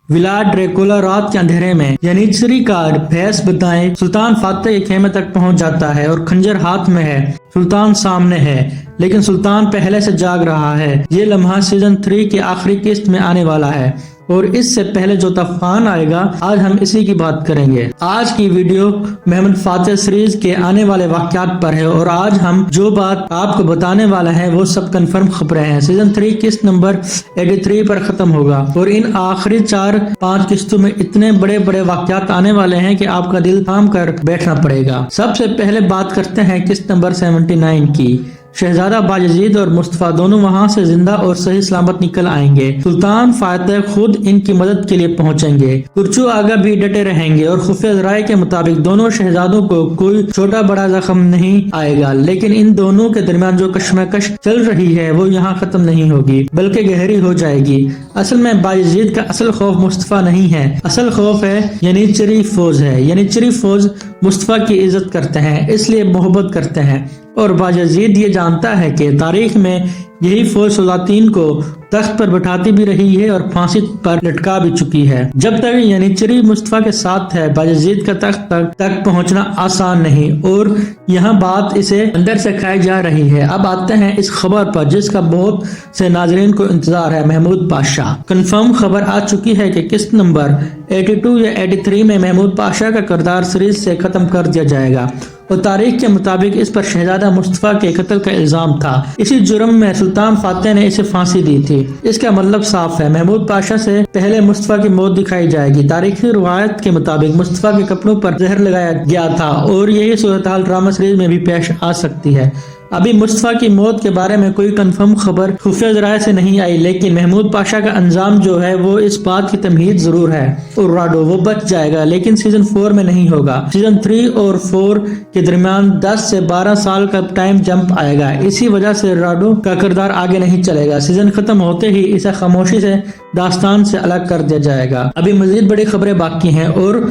विलाड Dracula रात के अंधेरे में यनिचरी का भैंस बताएं सुल्तान फातेह के खेमे तक पहुंच जाता है और खंजर हाथ में है। सुल्तान सामने है लेकिन सुल्तान पहले से जाग रहा है। ये लम्हा सीजन 3 की आखिरी किस्त में आने वाला है और इससे पहले जो तूफान आएगा आज हम इसी की बात करेंगे। आज की वीडियो महमूद फातेह सीरीज के आने वाले वाक़यात पर है और आज हम जो बात आपको बताने वाला है वो सब कंफर्म खबरें हैं। सीजन 3 किस्त नंबर 83 पर खत्म होगा और इन आखिरी 4-5 किस्तों में इतने बड़े बड़े वाक़यात आने वाले हैं कि आपका दिल थाम कर बैठना पड़ेगा। सबसे पहले बात करते हैं किस्त नंबर 79 की। शहजादा बायजीद और मुस्तफा दोनों वहां से जिंदा और सही सलामत निकल आएंगे। सुल्तान फातेह खुद इनकी मदद के लिए पहुंचेंगे। कुर्चू आगा भी डटे रहेंगे और खुफिया राय के मुताबिक दोनों शहजादों को कोई छोटा बड़ा जख्म नहीं आएगा, लेकिन इन दोनों के दरमियान जो कश्मकश चल रही है वो यहाँ खत्म नहीं होगी बल्कि गहरी हो जाएगी। असल में बायजीद का असल खौफ मुस्तफा नहीं है, असल खौफ है यनिचरी फौज है। यनिचरी फौज मुस्तफा की इज्जत करते हैं इसलिए मोहब्बत करते हैं और बायजीद ये जानता है कि तारीख में यही फौज सलातीन को तख्त पर बैठाती भी रही है और फांसी पर लटका भी चुकी है। जब तक यनिचरी मुस्तफा के साथ है बायजीद का तख्त तक पहुंचना आसान नहीं और यहाँ बात इसे अंदर से खाई जा रही है। अब आते हैं इस खबर पर जिसका बहुत से नाजरीन को इंतजार है। महमूद पाशा कंफर्म खबर आ चुकी है कि किस्त नंबर 82 या 83 में महमूद पाशा का किरदार सीरीज से खत्म कर दिया जाएगा और तारीख के मुताबिक इस पर शहजादा मुस्तफा के कत्ल का इल्जाम था। इसी जुर्म में सुल्तान फातेह ने इसे फांसी दी थी। इसका मतलब साफ है, महमूद पाशा से पहले मुस्तफा की मौत दिखाई जाएगी। तारीखी रिवायत के मुताबिक मुस्तफा के कपड़ों पर जहर लगाया गया था और यही सूरत हाल ड्रामा सीरीज में भी पेश आ सकती है। अभी मुस्तफा की मौत के बारे में कोई कंफर्म खबर खुफिया ज़राए से नहीं आई, लेकिन महमूद पाशा का अंजाम जो है वो इस बात की तमहीद जरूर है और राडो वो बच जाएगा, लेकिन सीजन 4 में नहीं होगा। सीजन 3 और 4 के दरमियान 10 से 12 साल का टाइम जंप आएगा। इसी वजह से राडो का किरदार आगे नहीं चलेगा। सीजन खत्म होते ही इसे खामोशी से दास्तान से अलग कर दिया जाएगा। अभी मजीद बड़ी खबरें बाकी हैं और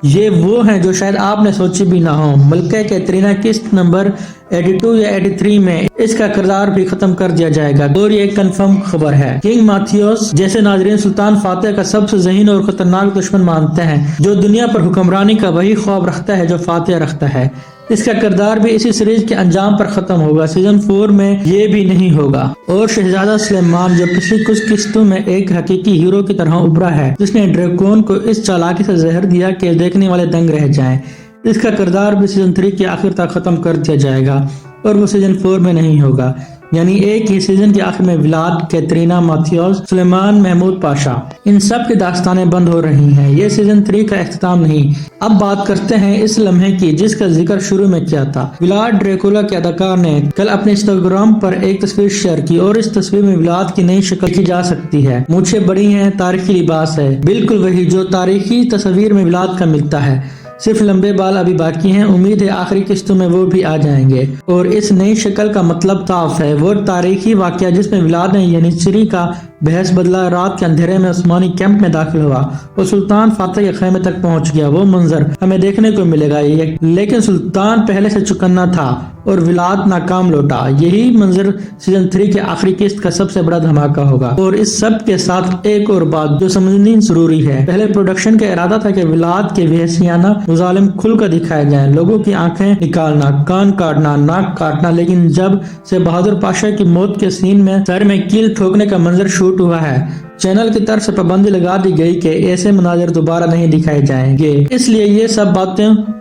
ये वो हैं जो शायद आपने सोची भी ना हो। मलका कैटरीना किस्त नंबर 82 या 83 में इसका किरदार भी खत्म कर दिया जाएगा और ये कंफर्म खबर है। किंग माथियोस जैसे नाजरीन सुल्तान फातेह का सबसे ज़हीन और खतरनाक दुश्मन मानते हैं, जो दुनिया पर हुक्मरानी का वही ख्वाब रखता है जो फातेह रखता है। इसका किरदार भी इसी सीरीज के अंजाम पर खत्म होगा। सीजन 4 में ये भी नहीं होगा और शहजादा सुलेमान जो पिछली कुछ किस्तों में एक हकीकी हीरो की तरह उभरा है, जिसने ड्रैकोन को इस चालाकी से जहर दिया कि देखने वाले दंग रह जाएं, इसका किरदार भी सीजन 3 के आखिर तक खत्म कर दिया जाएगा और वो सीजन 4 में नहीं होगा। यानी एक ही सीजन के आखिर में विलाद, कैटरीना, माथियोस, सुलेमान, महमूद पाशा इन सब की दास्तानें बंद हो रही हैं। ये सीजन 3 का इख्तिताम नहीं। अब बात करते हैं इस लम्हे की जिसका जिक्र शुरू में किया था। विलाड ड्रैकुला के अदाकार ने कल अपने इंस्टाग्राम पर एक तस्वीर शेयर की और इस तस्वीर में विलाद की नई शक्ल देखी जा सकती है। मूछे बड़ी हैं, तारीखी लिबास है, बिल्कुल वही जो तारीखी तस्वीर में विलाद का मिलता है। सिर्फ लंबे बाल अभी बाकी हैं। उम्मीद है आखिरी किस्तों में वो भी आ जाएंगे और इस नई शक्ल का मतलब साफ है। वो तारीखी वाकया जिसमें विलाद ने यनिचरी का भैंस बदला, रात के अंधेरे में उस्मानी कैंप में दाखिल हुआ और सुल्तान फातेह के खेमे तक पहुंच गया, वो मंजर हमें देखने को मिलेगा। लेकिन सुल्तान पहले से चुकन्ना था और विलाद नाकाम लौटा। यही मंजर सीजन 3 के आखिरी किस्त का सबसे बड़ा धमाका होगा और इस सब के साथ एक और बात जो समझनी जरूरी है। पहले प्रोडक्शन का इरादा था कि विलाद के वहशियाना मुजालिम खुल कर दिखाए जाए, लोगों की आंखें निकालना, कान काटना, नाक काटना, लेकिन जब से बहादुर पाशा की मौत के सीन में सर में कील ठोकने का मंजर शूट हुआ है, चैनल की तरफ से पाबंदी लगा दी गई कि ऐसे मनाजर दोबारा नहीं दिखाए जाएंगे। इसलिए ये सब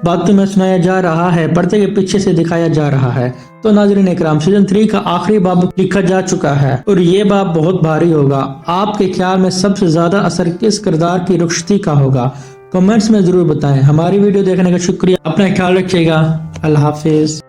बातों में सुनाया जा रहा है, पर्दे के पीछे से दिखाया जा रहा है। तो नाज़रीन इकराम, सीजन 3 का आखिरी बाब लिखा जा चुका है और ये बाब बहुत भारी होगा। आपके ख्याल में सबसे ज्यादा असर किस किरदार की रुखसती का होगा? कमेंट्स में जरूर बताएं। हमारी वीडियो देखने का शुक्रिया। अपना ख्याल रखिएगा। अल्लाह हाफिज।